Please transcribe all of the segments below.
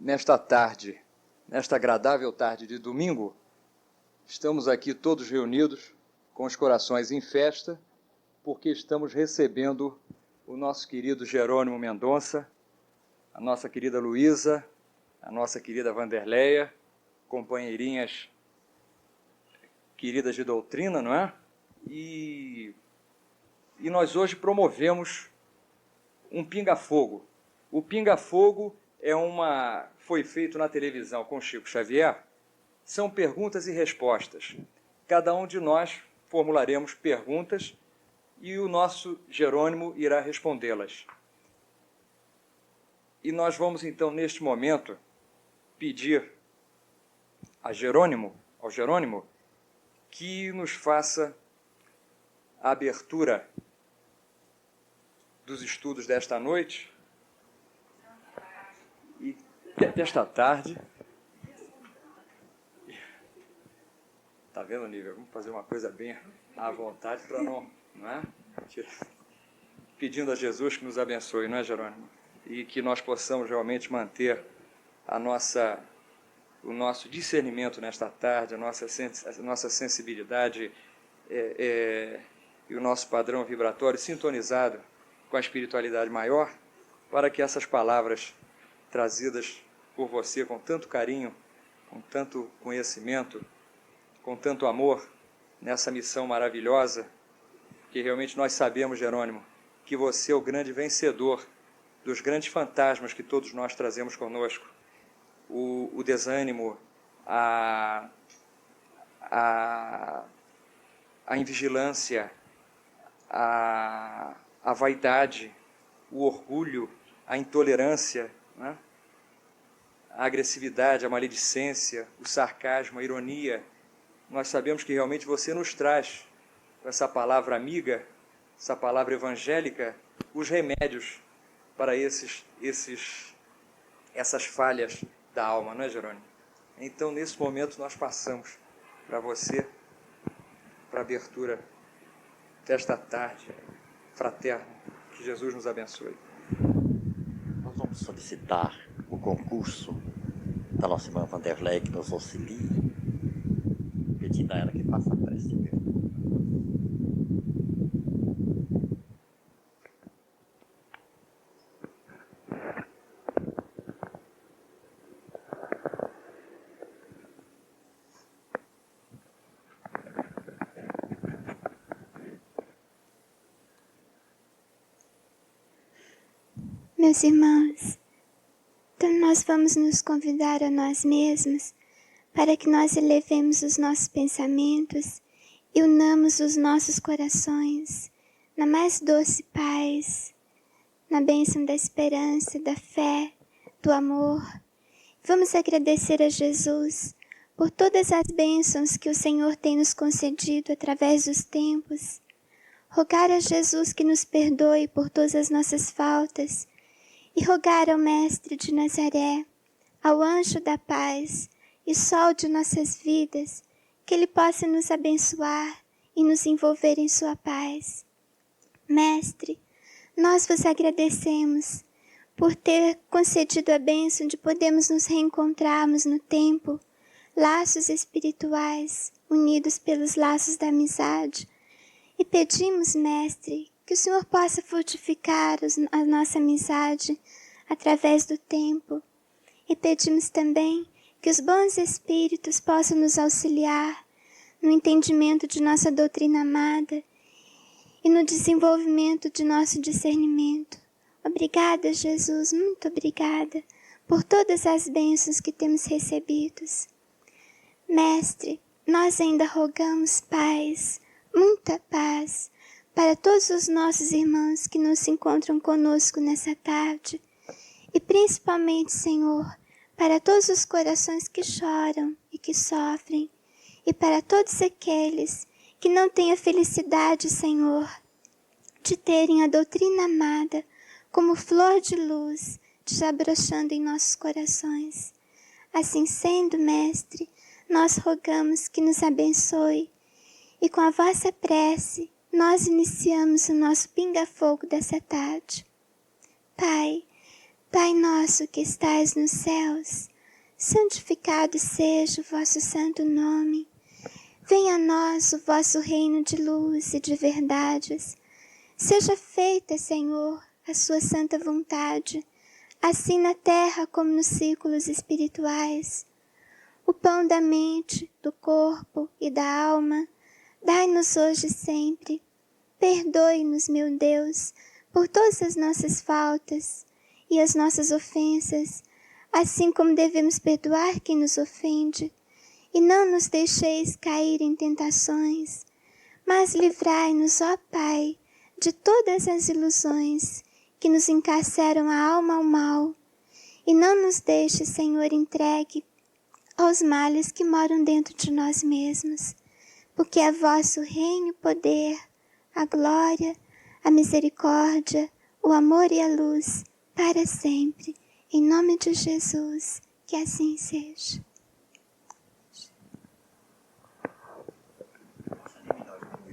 nesta tarde, nesta agradável tarde de domingo, estamos aqui todos reunidos com os corações em festa, porque estamos recebendo o nosso querido Jerônimo Mendonça, a nossa querida Luísa, a nossa querida Vanderleia, companheirinhas queridas de doutrina, não é? E nós hoje promovemos um pinga-fogo. O pinga-fogo foi feito na televisão com Chico Xavier. São perguntas e respostas. Cada um de nós formularemos perguntas e o nosso Jerônimo irá respondê-las. E nós vamos, então, neste momento, pedir ao Jerônimo, que nos faça a abertura dos estudos desta noite e desta tarde. Está vendo, Nívia? Vamos fazer uma coisa bem à vontade para não é? Pedindo a Jesus que nos abençoe, não é, Jerônimo? E que nós possamos realmente manter o nosso discernimento nesta tarde, a nossa sensibilidade e o nosso padrão vibratório sintonizado com a espiritualidade maior, para que essas palavras trazidas por você com tanto carinho, com tanto conhecimento, com tanto amor, nessa missão maravilhosa, que realmente nós sabemos, Jerônimo, que você é o grande vencedor dos grandes fantasmas que todos nós trazemos conosco, o desânimo, a invigilância, a vaidade, o orgulho, a intolerância, né? A agressividade, a maledicência, o sarcasmo, a ironia. Nós sabemos que realmente você nos traz, com essa palavra amiga, essa palavra evangélica, os remédios para essas falhas da alma, não é, Jerônimo? Então, nesse momento, nós passamos para você, para a abertura desta tarde fraterna. Que Jesus nos abençoe. Nós vamos solicitar o concurso da nossa irmã Vanderleia, que nos auxilie, pedindo a ela que faça a prece de abertura. Meus irmãos, então nós vamos nos convidar a nós mesmos para que nós elevemos os nossos pensamentos e unamos os nossos corações na mais doce paz, na bênção da esperança, da fé, do amor. Vamos agradecer a Jesus por todas as bênçãos que o Senhor tem nos concedido através dos tempos. Rogar a Jesus que nos perdoe por todas as nossas faltas e rogar ao Mestre de Nazaré, ao anjo da paz e sol de nossas vidas, que ele possa nos abençoar e nos envolver em sua paz. Mestre, nós vos agradecemos por ter concedido a bênção de podermos nos reencontrarmos no tempo, laços espirituais unidos pelos laços da amizade, e pedimos, Mestre, que o Senhor possa fortificar a nossa amizade através do tempo. E pedimos também que os bons espíritos possam nos auxiliar no entendimento de nossa doutrina amada e no desenvolvimento de nosso discernimento. Obrigada, Jesus, muito obrigada por todas as bênçãos que temos recebidos. Mestre, nós ainda rogamos paz, muita paz, para todos os nossos irmãos que nos encontram conosco nessa tarde, e principalmente, Senhor, para todos os corações que choram e que sofrem, e para todos aqueles que não têm a felicidade, Senhor, de terem a doutrina amada como flor de luz desabrochando em nossos corações. Assim sendo, Mestre, nós rogamos que nos abençoe, e com a vossa prece, nós iniciamos o nosso pinga-fogo dessa tarde. Pai, Pai nosso que estais nos céus, santificado seja o vosso santo nome. Venha a nós o vosso reino de luz e de verdades. Seja feita, Senhor, a sua santa vontade, assim na terra como nos círculos espirituais. O pão da mente, do corpo e da alma, dai-nos hoje e sempre. Perdoe-nos, meu Deus, por todas as nossas faltas e as nossas ofensas, assim como devemos perdoar quem nos ofende. E não nos deixeis cair em tentações, mas livrai-nos, ó Pai, de todas as ilusões que nos encarceram a alma ao mal. E não nos deixe, Senhor, entregue aos males que moram dentro de nós mesmos, porque é vosso reino, o poder, a glória, a misericórdia, o amor e a luz, para sempre. Em nome de Jesus, que assim seja.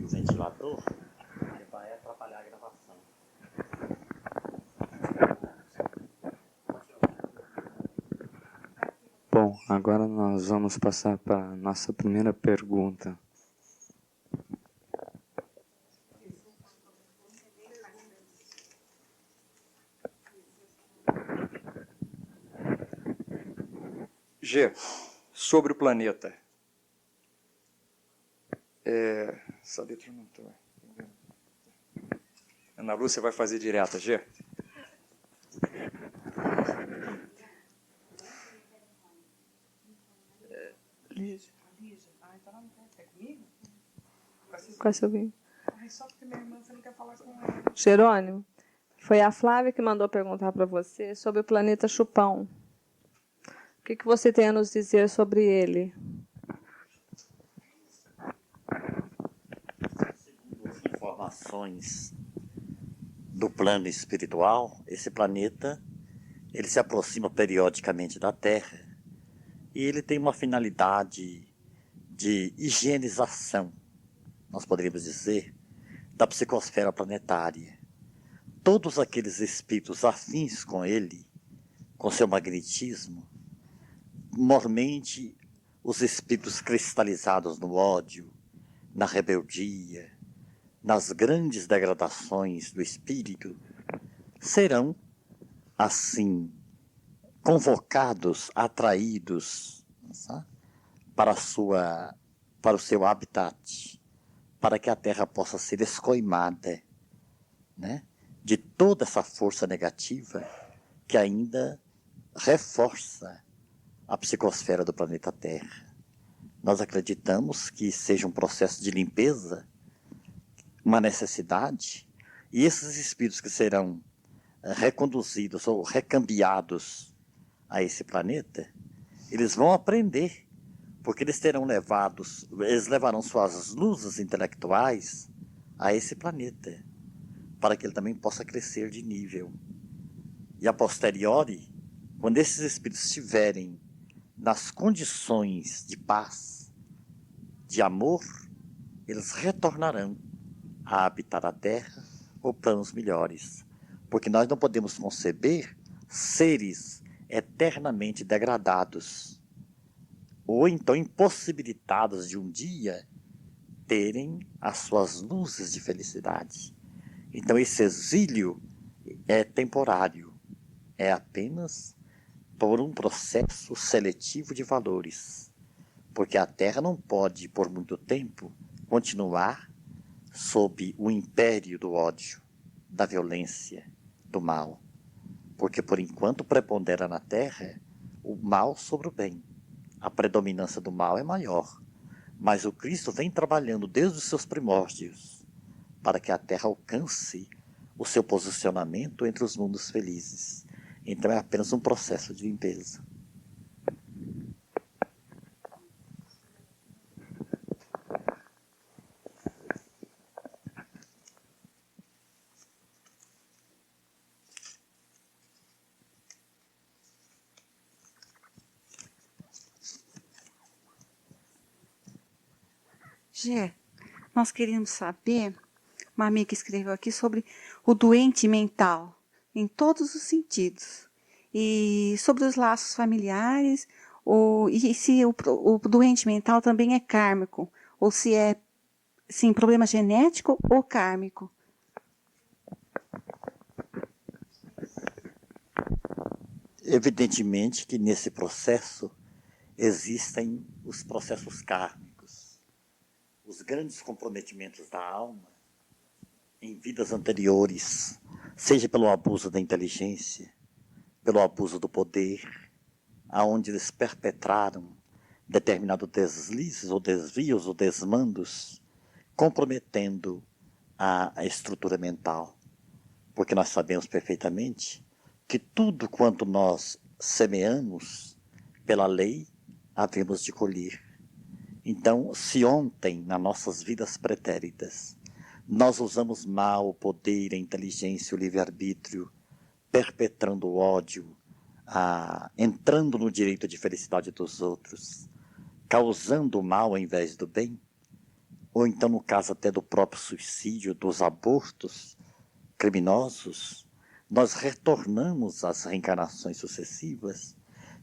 O ventilador, ele vai atrapalhar a gravação. Bom, agora nós vamos passar para a nossa primeira pergunta. G, sobre o planeta. Essa letra não está. Ana Lúcia vai fazer direta, G. Lígia. Ah, então ela não quer. É comigo? Com a Silvinha. Ai, só porque minha irmã, você não quer falar com ela. Jerônimo, foi a Flávia que mandou perguntar para você sobre o planeta Chupão. O que você tem a nos dizer sobre ele? Segundo as informações do plano espiritual, esse planeta ele se aproxima periodicamente da Terra e ele tem uma finalidade de higienização, nós poderíamos dizer, da psicosfera planetária. Todos aqueles espíritos afins com ele, com seu magnetismo, normalmente os espíritos cristalizados no ódio, na rebeldia, nas grandes degradações do espírito, serão, assim, convocados, atraídos, sabe, para o seu habitat, para que a Terra possa ser escoimada, né, de toda essa força negativa que ainda reforça a psicosfera do planeta Terra. Nós acreditamos que seja um processo de limpeza, uma necessidade, e esses espíritos que serão reconduzidos ou recambiados a esse planeta, eles vão aprender, porque eles levarão suas luzes intelectuais a esse planeta, para que ele também possa crescer de nível. E a posteriori, quando esses espíritos estiverem nas condições de paz, de amor, eles retornarão a habitar a Terra ou planos melhores. Porque nós não podemos conceber seres eternamente degradados, ou então impossibilitados de um dia terem as suas luzes de felicidade. Então esse exílio é temporário, é apenas por um processo seletivo de valores, porque a Terra não pode, por muito tempo, continuar sob o império do ódio, da violência, do mal, porque por enquanto prepondera na Terra o mal sobre o bem. A predominância do mal é maior, mas o Cristo vem trabalhando desde os seus primórdios para que a Terra alcance o seu posicionamento entre os mundos felizes. Então é apenas um processo de limpeza. Gê, nós queríamos saber, uma amiga escreveu aqui sobre o doente mental, em todos os sentidos. e sobre os laços familiares, e se o doente mental também é kármico, ou se é, sim, problema genético ou kármico. Evidentemente que nesse processo existem os processos kármicos, os grandes comprometimentos da alma em vidas anteriores, seja pelo abuso da inteligência, pelo abuso do poder, aonde eles perpetraram determinados deslizes ou desvios ou desmandos, comprometendo a estrutura mental. Porque nós sabemos perfeitamente que tudo quanto nós semeamos, pela lei, havemos de colher. Então, se ontem, nas nossas vidas pretéritas, nós usamos mal o poder, a inteligência, o livre-arbítrio, perpetrando o ódio, entrando no direito de felicidade dos outros, causando o mal ao invés do bem, ou então no caso até do próprio suicídio, dos abortos criminosos, nós retornamos às reencarnações sucessivas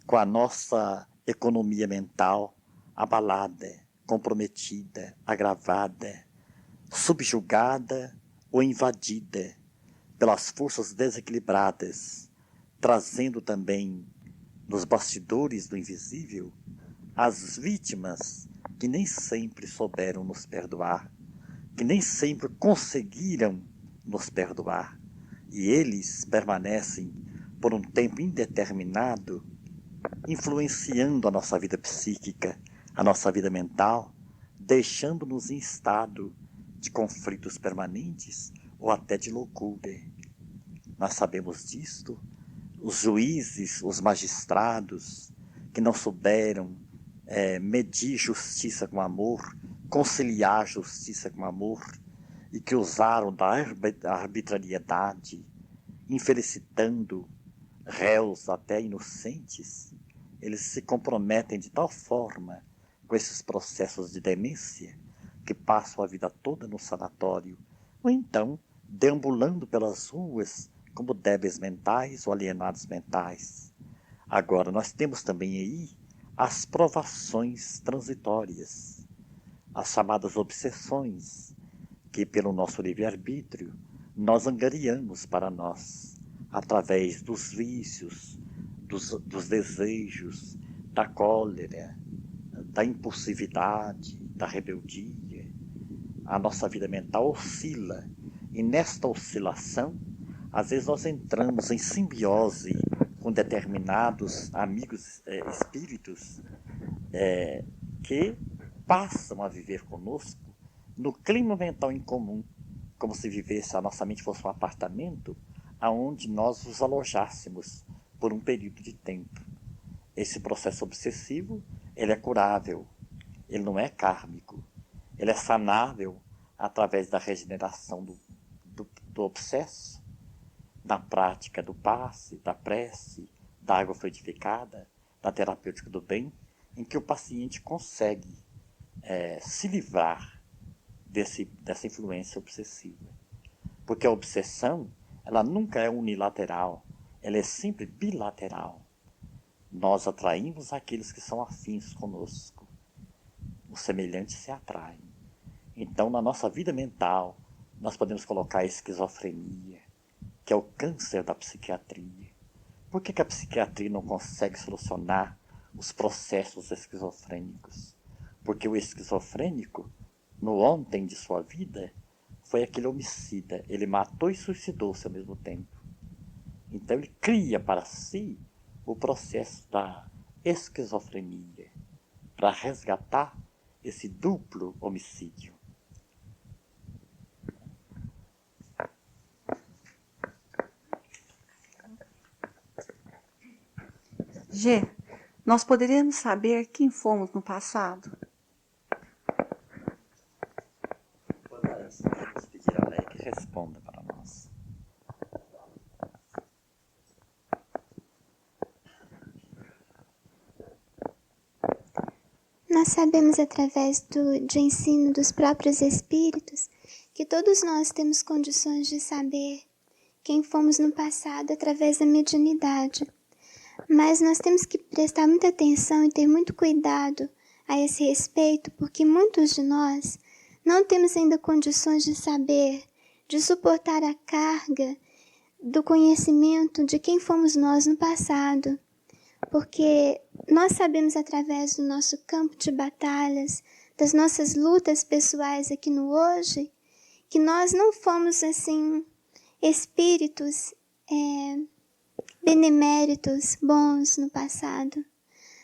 com a nossa economia mental abalada, comprometida, agravada, subjugada ou invadida pelas forças desequilibradas, trazendo também nos bastidores do invisível as vítimas que nem sempre souberam nos perdoar, que nem sempre conseguiram nos perdoar. E eles permanecem por um tempo indeterminado, influenciando a nossa vida psíquica, a nossa vida mental, deixando-nos em estado de conflitos permanentes ou até de loucura. Nós sabemos disto. Os juízes, os magistrados, que não souberam medir justiça com amor, conciliar justiça com amor, e que usaram da arbitrariedade, infelicitando réus até inocentes, eles se comprometem de tal forma com esses processos de demência que passam a vida toda no sanatório, ou então deambulando pelas ruas como débeis mentais ou alienados mentais. Agora, nós temos também aí as provações transitórias, as chamadas obsessões, que pelo nosso livre-arbítrio nós angariamos para nós, através dos vícios, dos desejos, da cólera, da impulsividade, da rebeldia. A nossa vida mental oscila, e nesta oscilação, às vezes nós entramos em simbiose com determinados amigos espíritos que passam a viver conosco no clima mental em comum, como se vivesse, a nossa mente fosse um apartamento aonde nós os alojássemos por um período de tempo. Esse processo obsessivo, ele é curável, ele não é kármico, ele é sanável através da regeneração do obsesso, da prática do passe, da prece, da água fluidificada, da terapêutica do bem, em que o paciente consegue se livrar dessa influência obsessiva. Porque a obsessão, ela nunca é unilateral, ela é sempre bilateral. Nós atraímos aqueles que são afins conosco. Os semelhantes se atraem. Então, na nossa vida mental, nós podemos colocar a esquizofrenia, que é o câncer da psiquiatria. Por que a psiquiatria não consegue solucionar os processos esquizofrênicos? Porque o esquizofrênico, no ontem de sua vida, foi aquele homicida. Ele matou e suicidou-se ao mesmo tempo. Então ele cria para si o processo da esquizofrenia, para resgatar esse duplo homicídio. G, nós poderíamos saber quem fomos no passado? Vamos pedir a Leia que responda para nós. Nós sabemos através de ensino dos próprios espíritos que todos nós temos condições de saber quem fomos no passado através da mediunidade. Mas nós temos que prestar muita atenção e ter muito cuidado a esse respeito, porque muitos de nós não temos ainda condições de saber, de suportar a carga do conhecimento de quem fomos nós no passado. Porque nós sabemos através do nosso campo de batalhas, das nossas lutas pessoais aqui no hoje, que nós não fomos assim espíritos beneméritos, bons no passado.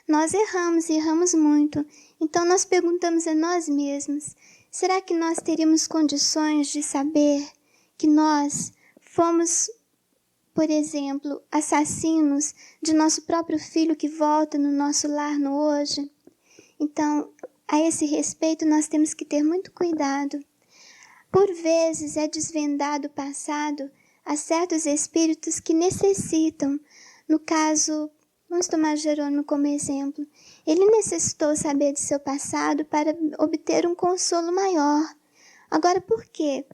Nós erramos e erramos muito. Então nós perguntamos a nós mesmos, será que nós teríamos condições de saber que nós fomos, por exemplo, assassinos de nosso próprio filho que volta no nosso lar no hoje? Então, a esse respeito, nós temos que ter muito cuidado. Por vezes é desvendado o passado a certos espíritos que necessitam. No caso, vamos tomar Jerônimo como exemplo. Ele necessitou saber de seu passado para obter um consolo maior. Agora, por quê?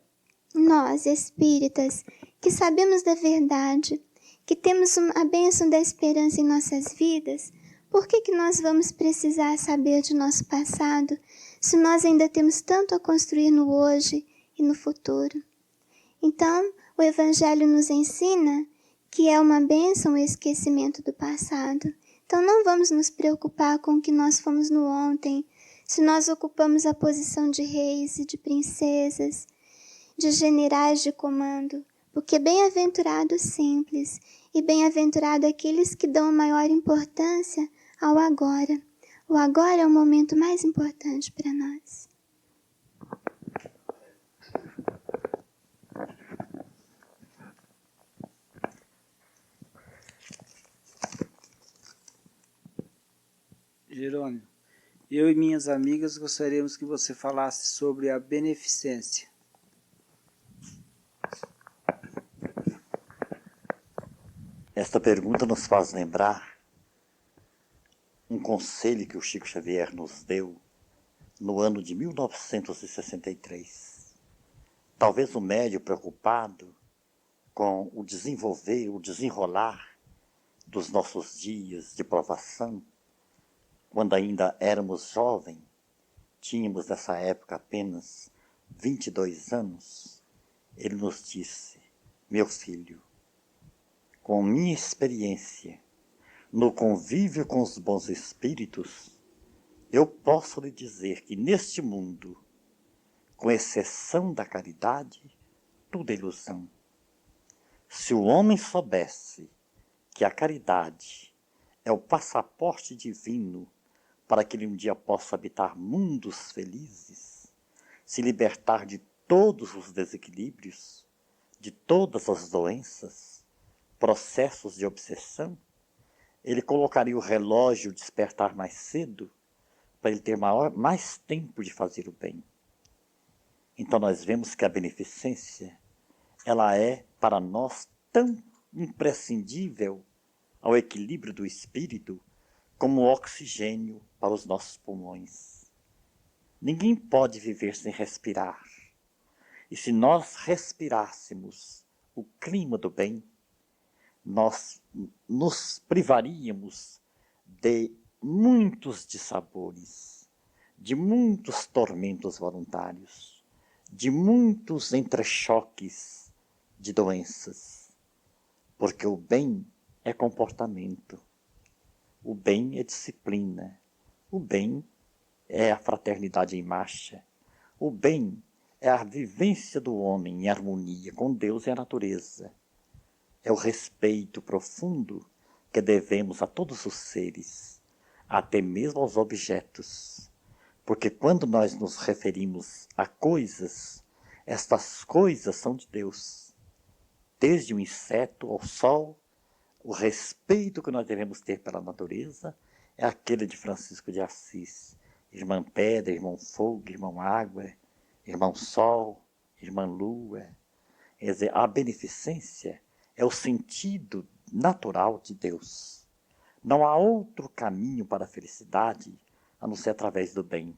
Nós, espíritas, que sabemos da verdade, que temos a bênção da esperança em nossas vidas, por que nós vamos precisar saber de nosso passado, se nós ainda temos tanto a construir no hoje e no futuro? Então, o Evangelho nos ensina que é uma bênção o esquecimento do passado. Então, não vamos nos preocupar com o que nós fomos no ontem, se nós ocupamos a posição de reis e de princesas, de generais de comando, porque bem-aventurado os simples e bem-aventurado aqueles que dão maior importância ao agora. O agora é o momento mais importante para nós. Jerônimo, eu e minhas amigas gostaríamos que você falasse sobre a beneficência. Esta pergunta nos faz lembrar um conselho que o Chico Xavier nos deu no ano de 1963. Talvez o médium preocupado com o desenvolver, o desenrolar dos nossos dias de provação, quando ainda éramos jovens, tínhamos nessa época apenas 22 anos, ele nos disse: meu filho, com minha experiência no convívio com os bons espíritos, eu posso lhe dizer que neste mundo, com exceção da caridade, tudo é ilusão. Se o homem soubesse que a caridade é o passaporte divino para que ele um dia possa habitar mundos felizes, se libertar de todos os desequilíbrios, de todas as doenças, processos de obsessão, ele colocaria o relógio despertar mais cedo para ele ter mais tempo de fazer o bem. Então nós vemos que a beneficência, ela é para nós tão imprescindível ao equilíbrio do espírito como o oxigênio para os nossos pulmões. Ninguém pode viver sem respirar. E se nós respirássemos o clima do bem, nós nos privaríamos de muitos dissabores, de muitos tormentos voluntários, de muitos entrechoques de doenças. Porque o bem é comportamento, o bem é disciplina, o bem é a fraternidade em marcha, o bem é a vivência do homem em harmonia com Deus e a natureza. É o respeito profundo que devemos a todos os seres, até mesmo aos objetos. Porque quando nós nos referimos a coisas, estas coisas são de Deus. Desde o inseto ao sol, o respeito que nós devemos ter pela natureza é aquele de Francisco de Assis. Irmã pedra, irmão fogo, irmão água, irmão sol, irmã lua. Quer dizer, a beneficência é o sentido natural de Deus. Não há outro caminho para a felicidade a não ser através do bem.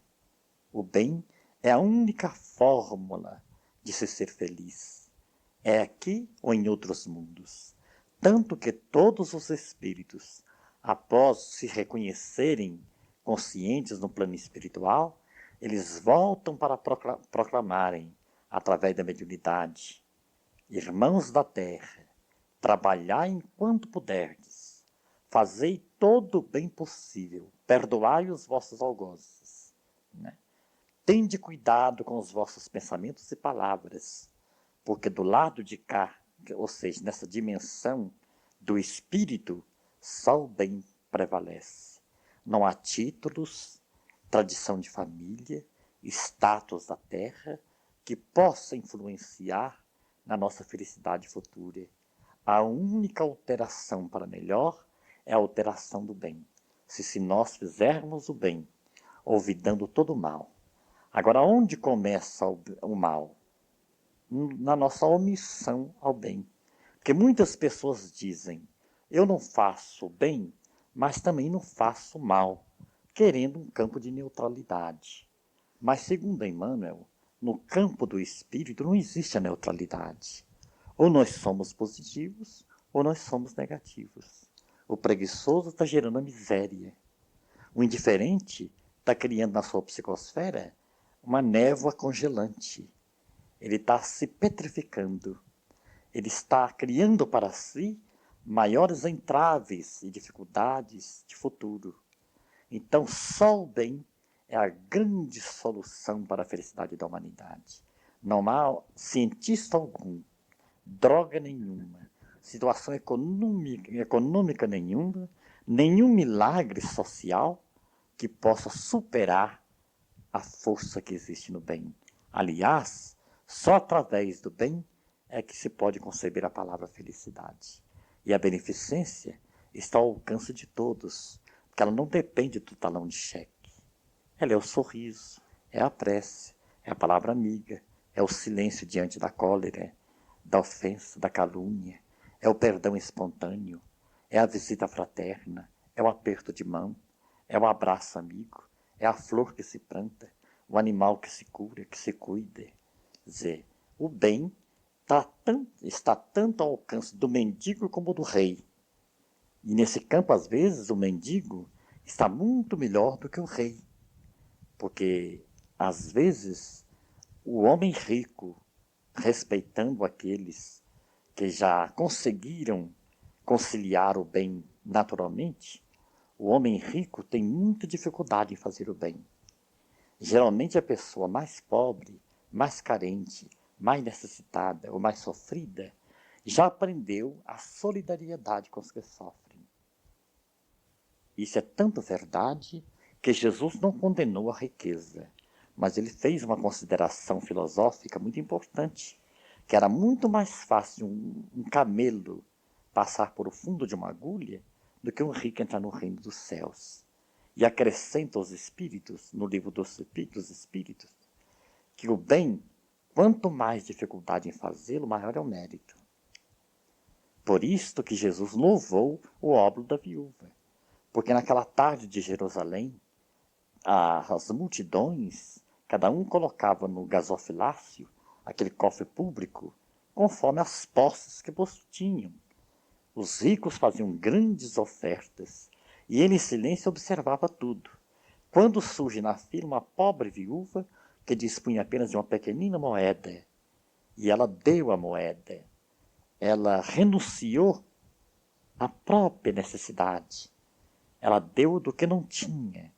O bem é a única fórmula de se ser feliz. É aqui ou em outros mundos. Tanto que todos os espíritos, após se reconhecerem conscientes no plano espiritual, eles voltam para proclamarem, através da mediunidade: irmãos da terra, trabalhai enquanto puderdes, fazei todo o bem possível, perdoai os vossos algozes, né? Tende cuidado com os vossos pensamentos e palavras, porque do lado de cá, ou seja, nessa dimensão do espírito, só o bem prevalece. Não há títulos, tradição de família, status da terra que possa influenciar na nossa felicidade futura. A única alteração para melhor é a alteração do bem. Se nós fizermos o bem, olvidando todo o mal. Agora, onde começa o mal? Na nossa omissão ao bem. Porque muitas pessoas dizem: eu não faço bem, mas também não faço mal, querendo um campo de neutralidade. Mas, segundo Emmanuel, no campo do espírito não existe a neutralidade. Ou nós somos positivos, ou nós somos negativos. O preguiçoso está gerando a miséria. O indiferente está criando na sua psicosfera uma névoa congelante. Ele está se petrificando. Ele está criando para si maiores entraves e dificuldades de futuro. Então, só o bem é a grande solução para a felicidade da humanidade. Não há cientista algum, droga nenhuma, situação econômica nenhuma, nenhum milagre social que possa superar a força que existe no bem. Aliás, só através do bem é que se pode conceber a palavra felicidade. E a beneficência está ao alcance de todos, porque ela não depende do talão de cheque. Ela é o sorriso, é a prece, é a palavra amiga, é o silêncio diante da cólera, da ofensa, da calúnia, é o perdão espontâneo, é a visita fraterna, é o aperto de mão, é o abraço amigo, é a flor que se planta, o animal que se cura, que se cuida. Quer dizer, o bem está tanto ao alcance do mendigo como do rei. E nesse campo, às vezes, o mendigo está muito melhor do que o rei. Porque, às vezes, o homem rico, respeitando aqueles que já conseguiram conciliar o bem naturalmente, o homem rico tem muita dificuldade em fazer o bem. Geralmente a pessoa mais pobre, mais carente, mais necessitada ou mais sofrida já aprendeu a solidariedade com os que sofrem. Isso é tanto verdade que Jesus não condenou a riqueza, mas ele fez uma consideração filosófica muito importante, que era muito mais fácil um camelo passar por o fundo de uma agulha do que um rico entrar no reino dos céus. E acrescenta aos espíritos, no livro dos espíritos, que o bem, quanto mais dificuldade em fazê-lo, maior é o mérito. Por isto que Jesus louvou o óbolo da viúva, porque naquela tarde de Jerusalém, as multidões, cada um colocava no gasofilácio, aquele cofre público, conforme as posses que possuíam. Os ricos faziam grandes ofertas, e ele em silêncio observava tudo. Quando surge na fila uma pobre viúva, que dispunha apenas de uma pequenina moeda, e ela deu a moeda, ela renunciou à própria necessidade, ela deu do que não tinha.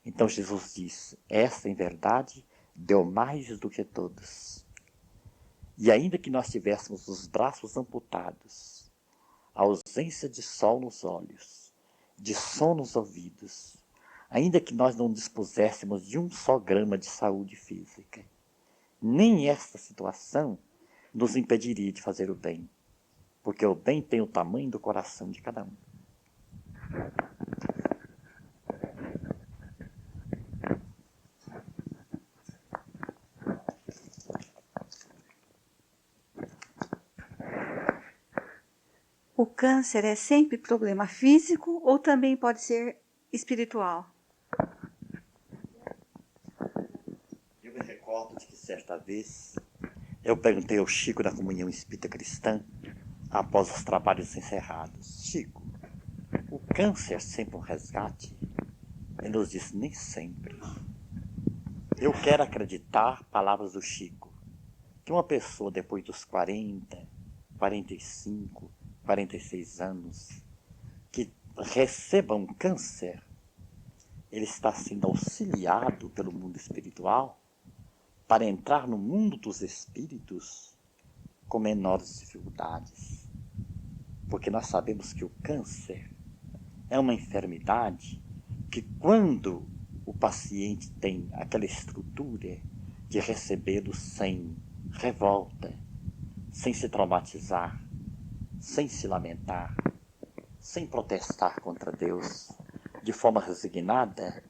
Então Jesus disse: essa, em verdade, deu mais do que todos. E ainda que nós tivéssemos os braços amputados, a ausência de sol nos olhos, de som nos ouvidos, ainda que nós não dispuséssemos de um só grama de saúde física, nem esta situação nos impediria de fazer o bem, porque o bem tem o tamanho do coração de cada um. O câncer é sempre problema físico ou também pode ser espiritual? Eu me recordo de que certa vez eu perguntei ao Chico da Comunhão Espírita Cristã, após os trabalhos encerrados: Chico, o câncer sempre um resgate? Ele nos diz, nem sempre. Eu quero acreditar, palavras do Chico, que uma pessoa depois dos 40, 45, 46 anos, que receba um câncer, ele está sendo auxiliado pelo mundo espiritual para entrar no mundo dos espíritos com menores dificuldades. Porque nós sabemos que o câncer é uma enfermidade que, quando o paciente tem aquela estrutura de recebê-lo sem revolta, sem se traumatizar, sem se lamentar, sem protestar contra Deus, de forma resignada,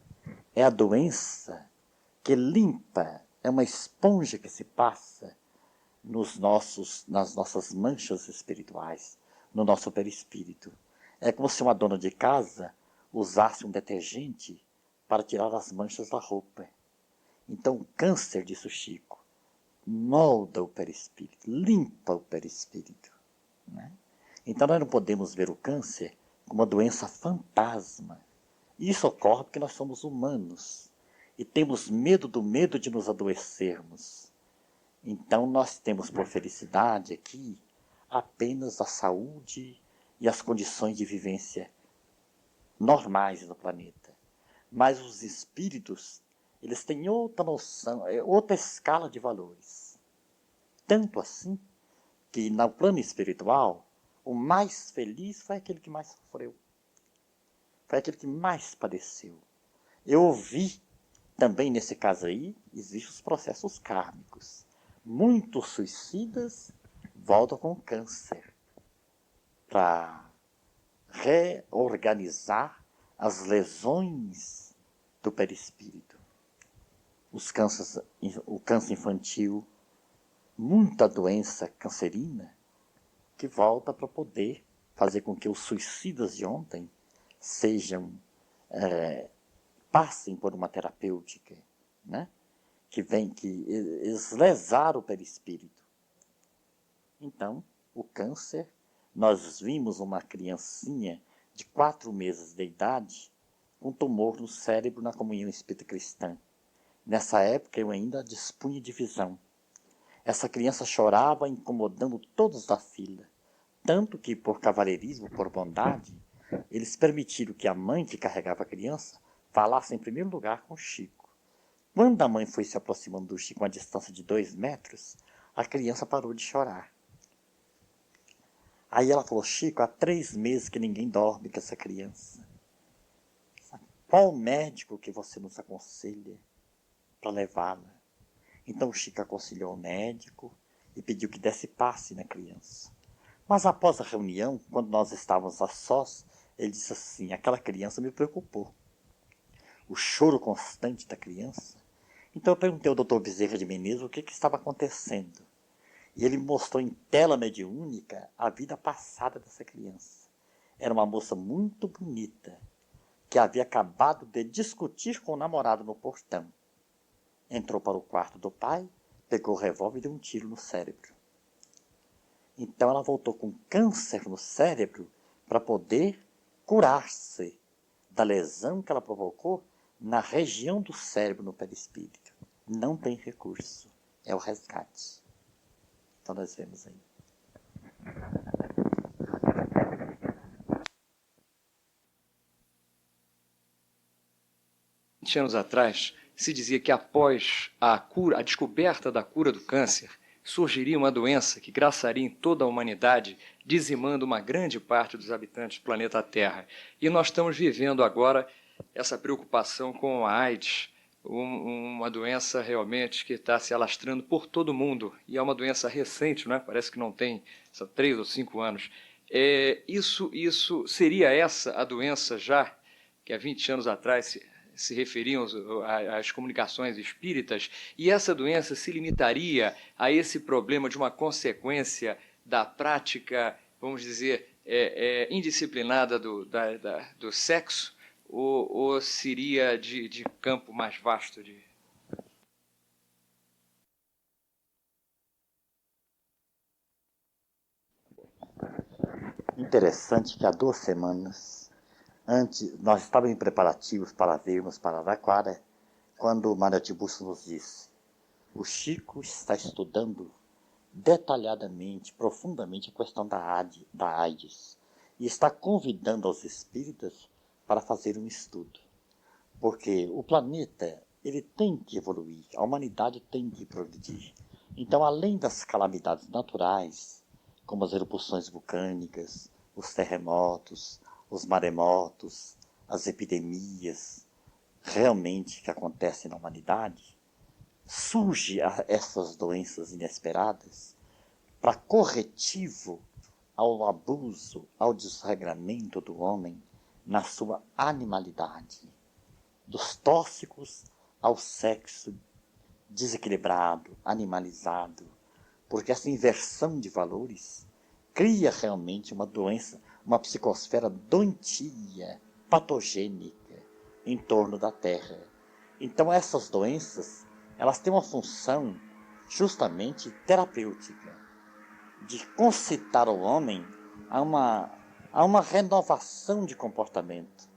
é a doença que limpa, é uma esponja que se passa nas nossas manchas espirituais, no nosso perispírito. É como se uma dona de casa usasse um detergente para tirar as manchas da roupa. Então o câncer, disse o Chico, molda o perispírito, limpa o perispírito, né? Então nós não podemos ver o câncer como uma doença fantasma. Isso ocorre porque nós somos humanos e temos medo do medo de nos adoecermos. Então nós temos por felicidade aqui apenas a saúde e as condições de vivência normais no planeta. Mas os espíritos, eles têm outra noção, outra escala de valores. Tanto assim que no plano espiritual, o mais feliz foi aquele que mais sofreu. Foi aquele que mais padeceu. Eu ouvi também nesse caso aí, existem os processos kármicos. Muitos suicidas voltam com câncer para reorganizar as lesões do perispírito. O câncer infantil, muita doença cancerina que volta para poder fazer com que os suicidas de ontem passem por uma terapêutica, né? Que eles lesaram o perispírito. Então, o câncer, nós vimos uma criancinha de 4 meses de idade com tumor no cérebro na Comunhão Espírita Cristã. Nessa época eu ainda dispunha de visão. Essa criança chorava, incomodando todos da fila. Tanto que, por cavalheirismo, por bondade, eles permitiram que a mãe que carregava a criança falasse em primeiro lugar com o Chico. Quando a mãe foi se aproximando do Chico a uma distância de 2 metros, a criança parou de chorar. Aí ela falou, Chico, há 3 meses que ninguém dorme com essa criança. Qual médico que você nos aconselha para levá-la? Então o Chico aconselhou o médico e pediu que desse passe na criança. Mas após a reunião, quando nós estávamos a sós, ele disse assim, aquela criança me preocupou. O choro constante da criança. Então eu perguntei ao Dr. Bezerra de Menezes o que estava acontecendo. E ele mostrou em tela mediúnica a vida passada dessa criança. Era uma moça muito bonita, que havia acabado de discutir com o namorado no portão. Entrou para o quarto do pai, pegou o revólver e deu um tiro no cérebro. Então ela voltou com câncer no cérebro para poder curar-se da lesão que ela provocou na região do cérebro, no perispírito. Não tem recurso. É o resgate. Então nós vemos aí. 20 anos atrás, se dizia que após a descoberta da cura do câncer, surgiria uma doença que graçaria em toda a humanidade, dizimando uma grande parte dos habitantes do planeta Terra. E nós estamos vivendo agora essa preocupação com a AIDS, uma doença realmente que está se alastrando por todo o mundo. E é uma doença recente, não é? Parece que não tem 3 ou 5 anos. Isso seria essa a doença já, que há 20 anos atrás se referiam às comunicações espíritas, e essa doença se limitaria a esse problema de uma consequência da prática, vamos dizer, indisciplinada do sexo, ou seria de campo mais vasto? Interessante que há 2 semanas Antes, nós estávamos em preparativos para virmos para Araraquara, quando Mário Tiburcio nos disse: o Chico está estudando detalhadamente, profundamente a questão da AIDS e está convidando os espíritas para fazer um estudo. Porque o planeta, ele tem que evoluir, a humanidade tem que progredir. Então, além das calamidades naturais, como as erupções vulcânicas, os terremotos, os maremotos, as epidemias, realmente que acontecem na humanidade, surgem essas doenças inesperadas para corretivo ao abuso, ao desregramento do homem na sua animalidade, dos tóxicos ao sexo desequilibrado, animalizado, porque essa inversão de valores cria realmente uma doença, uma psicosfera doentia, patogênica em torno da Terra. Então essas doenças, elas têm uma função justamente terapêutica, de concitar o homem a uma renovação de comportamento,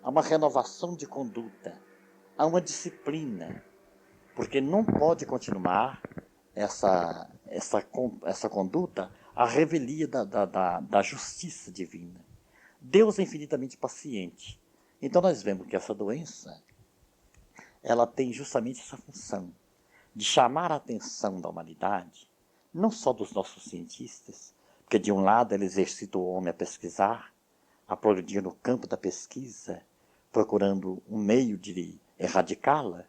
a uma renovação de conduta, a uma disciplina, porque não pode continuar essa conduta à revelia da justiça divina. Deus é infinitamente paciente. Então nós vemos que essa doença, ela tem justamente essa função de chamar a atenção da humanidade, não só dos nossos cientistas, porque de um lado ela exercita o homem a pesquisar, a progredir no campo da pesquisa, procurando um meio de erradicá-la,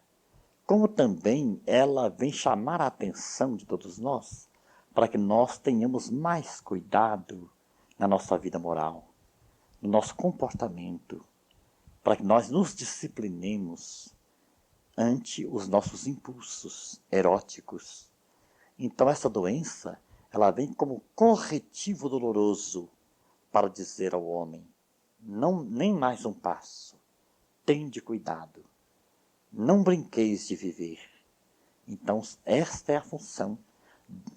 como também ela vem chamar a atenção de todos nós para que nós tenhamos mais cuidado na nossa vida moral, no nosso comportamento, para que nós nos disciplinemos ante os nossos impulsos eróticos. Então essa doença, ela vem como corretivo doloroso para dizer ao homem: não, nem mais um passo, tende cuidado, não brinqueis de viver. Então esta é a função.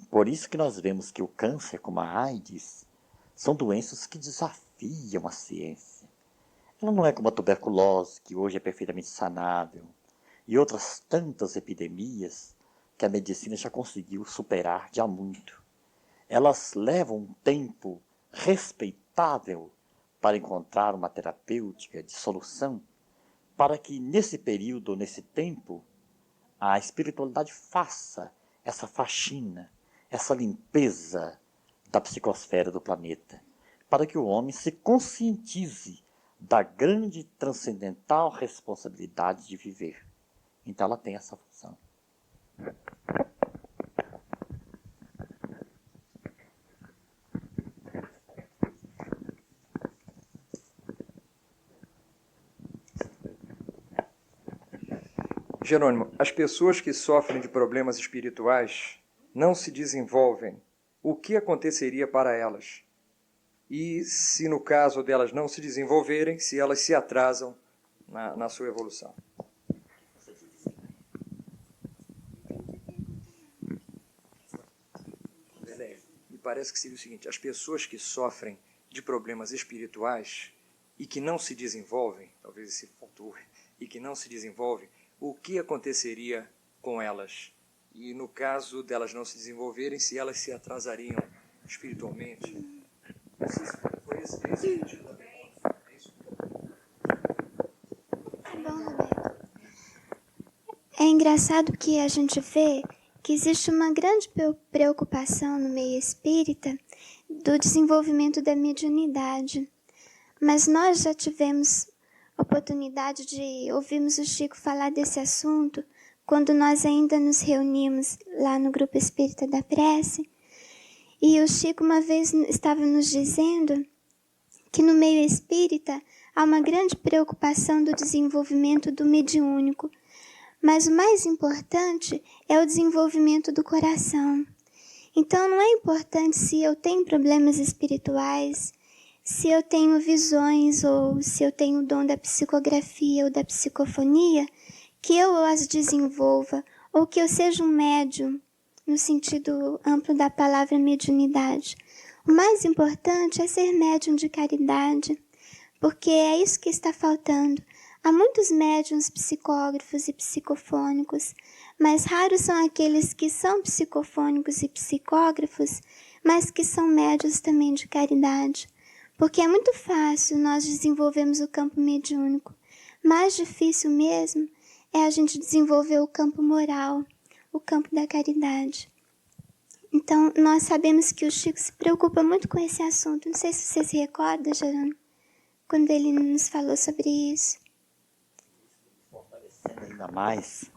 Por isso que nós vemos que o câncer, como a AIDS, são doenças que desafiam a ciência. Ela não é como a tuberculose, que hoje é perfeitamente sanável, e outras tantas epidemias que a medicina já conseguiu superar de há muito. Elas levam um tempo respeitável para encontrar uma terapêutica de solução, para que nesse período, nesse tempo, a espiritualidade faça essa faxina, essa limpeza da psicosfera do planeta, para que o homem se conscientize da grande transcendental responsabilidade de viver. Então ela tem essa função. Jerônimo, as pessoas que sofrem de problemas espirituais não se desenvolvem. O que aconteceria para elas? E se no caso delas não se desenvolverem, se elas se atrasam na sua evolução? Me parece que seria o seguinte: as pessoas que sofrem de problemas espirituais e que não se desenvolvem, talvez esse ponto, e que não se desenvolvem, o que aconteceria com elas? E no caso delas não se desenvolverem, se elas se atrasariam espiritualmente? Não sei se foi esse sentido também. É isso? Tá bom, Roberto. É engraçado que a gente vê que existe uma grande preocupação no meio espírita do desenvolvimento da mediunidade. Mas nós já tivemos oportunidade de ouvirmos o Chico falar desse assunto quando nós ainda nos reunimos lá no Grupo Espírita da Prece. E o Chico uma vez estava nos dizendo que no meio espírita há uma grande preocupação do desenvolvimento do mediúnico, mas o mais importante é o desenvolvimento do coração. Então não é importante se eu tenho problemas espirituais, se eu tenho visões ou se eu tenho o dom da psicografia ou da psicofonia, que eu as desenvolva ou que eu seja um médium, no sentido amplo da palavra mediunidade. O mais importante é ser médium de caridade, porque é isso que está faltando. Há muitos médiuns psicógrafos e psicofônicos, mas raros são aqueles que são psicofônicos e psicógrafos, mas que são médiuns também de caridade. Porque é muito fácil nós desenvolvermos o campo mediúnico. Mais difícil mesmo é a gente desenvolver o campo moral, o campo da caridade. Então, nós sabemos que o Chico se preocupa muito com esse assunto. Não sei se você se recorda, Jerônimo, quando ele nos falou sobre isso. Fortalecendo ainda mais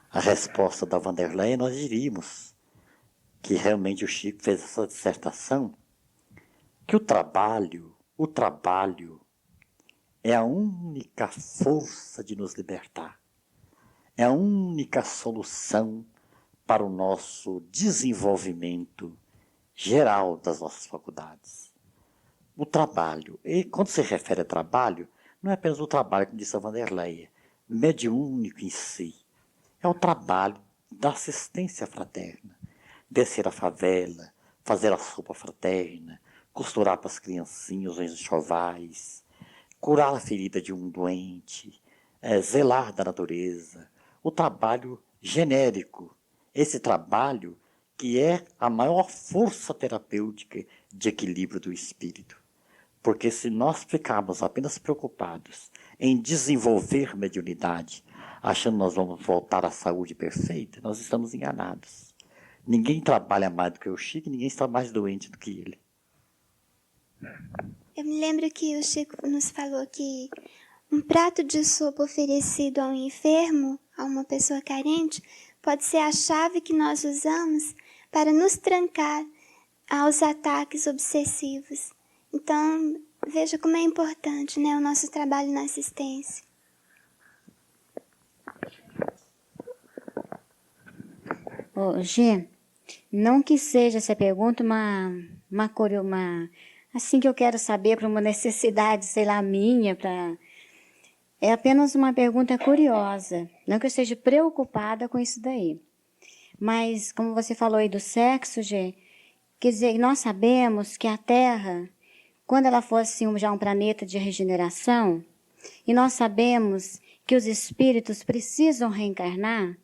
a resposta da Vanderlei, nós diríamos que realmente o Chico fez essa dissertação, que o trabalho é a única força de nos libertar, é a única solução para o nosso desenvolvimento geral das nossas faculdades. O trabalho, e quando se refere a trabalho, não é apenas o trabalho, como disse a Vanderleia, mediúnico em si, é o trabalho da assistência fraterna, descer a favela, fazer a sopa fraterna, costurar para as criancinhas os enxovais, curar a ferida de um doente, zelar da natureza, o trabalho genérico, esse trabalho que é a maior força terapêutica de equilíbrio do espírito. Porque se nós ficarmos apenas preocupados em desenvolver mediunidade, achando que nós vamos voltar à saúde perfeita, nós estamos enganados. Ninguém trabalha mais do que o Chico, ninguém está mais doente do que ele. Eu me lembro que o Chico nos falou que um prato de sopa oferecido a um enfermo, a uma pessoa carente, pode ser a chave que nós usamos para nos trancar aos ataques obsessivos. Então, veja como é importante, né, o nosso trabalho na assistência. Gê, não que seja essa pergunta assim que eu quero saber para uma necessidade, sei lá, minha, é apenas uma pergunta curiosa. Não que eu esteja preocupada com isso daí. Mas, como você falou aí do sexo, Gê, quer dizer, nós sabemos que a Terra, quando ela fosse já um planeta de regeneração, e nós sabemos que os espíritos precisam reencarnar,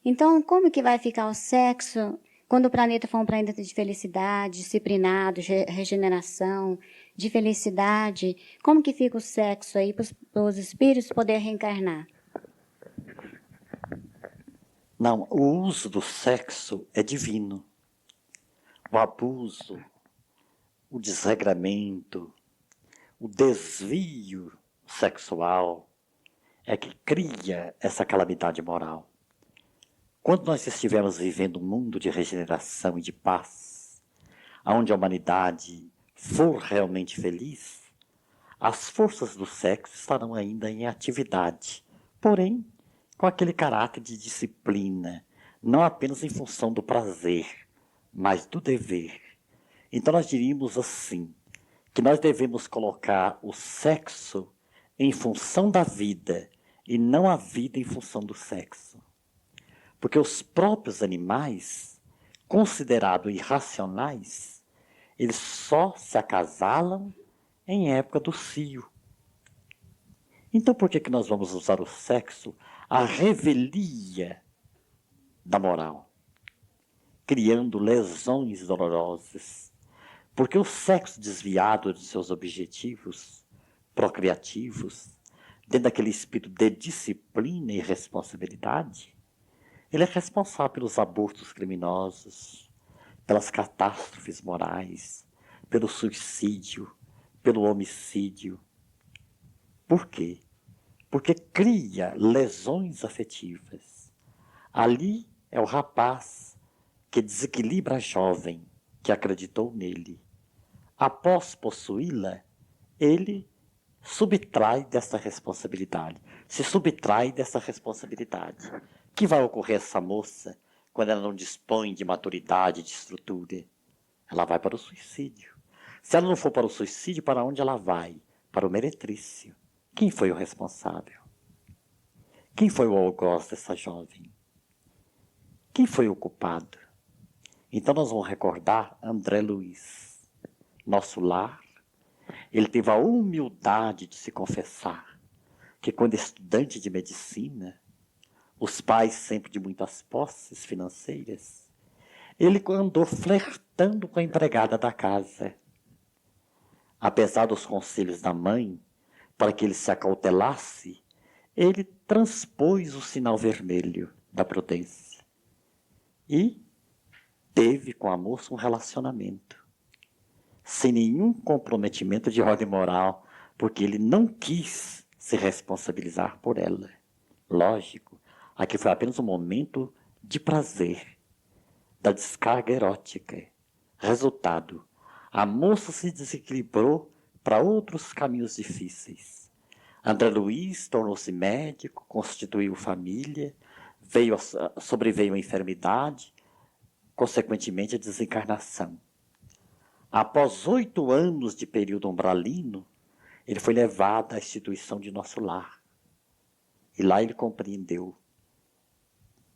então como que vai ficar o sexo quando o planeta for um planeta de felicidade, disciplinado, regeneração, de felicidade? Como que fica o sexo aí para os espíritos poderem reencarnar? Não, o uso do sexo é divino. O abuso, o desregramento, o desvio sexual é que cria essa calamidade moral. Quando nós estivermos vivendo um mundo de regeneração e de paz, onde a humanidade for realmente feliz, as forças do sexo estarão ainda em atividade, porém com aquele caráter de disciplina, não apenas em função do prazer, mas do dever. Então nós diríamos assim, que nós devemos colocar o sexo em função da vida e não a vida em função do sexo. Porque os próprios animais, considerados irracionais, eles só se acasalam em época do cio. Então por que nós vamos usar o sexo à revelia da moral, criando lesões dolorosas? Porque o sexo desviado de seus objetivos procriativos, dentro daquele espírito de disciplina e responsabilidade, ele é responsável pelos abortos criminosos, pelas catástrofes morais, pelo suicídio, pelo homicídio. Por quê? Porque cria lesões afetivas. Ali é o rapaz que desequilibra a jovem que acreditou nele. Após possuí-la, ele subtrai dessa responsabilidade, se subtrai dessa responsabilidade. O que vai ocorrer a essa moça quando ela não dispõe de maturidade, de estrutura? Ela vai para o suicídio. Se ela não for para o suicídio, para onde ela vai? Para o meretrício. Quem foi o responsável? Quem foi o algoz dessa jovem? Quem foi o culpado? Então nós vamos recordar André Luiz. Nosso lar ele teve a humildade de se confessar que, quando estudante de medicina, os pais sempre de muitas posses financeiras, ele andou flertando com a empregada da casa. Apesar dos conselhos da mãe, para que ele se acautelasse, ele transpôs o sinal vermelho da prudência e teve com a moça um relacionamento, sem nenhum comprometimento de ordem moral, porque ele não quis se responsabilizar por ela. Lógico, aqui foi apenas um momento de prazer, da descarga erótica. Resultado, a moça se desequilibrou para outros caminhos difíceis. André Luiz tornou-se médico, constituiu família, sobreveio a enfermidade, consequentemente a desencarnação. Após 8 anos de período umbralino, ele foi levado à instituição de nosso lar. E lá ele compreendeu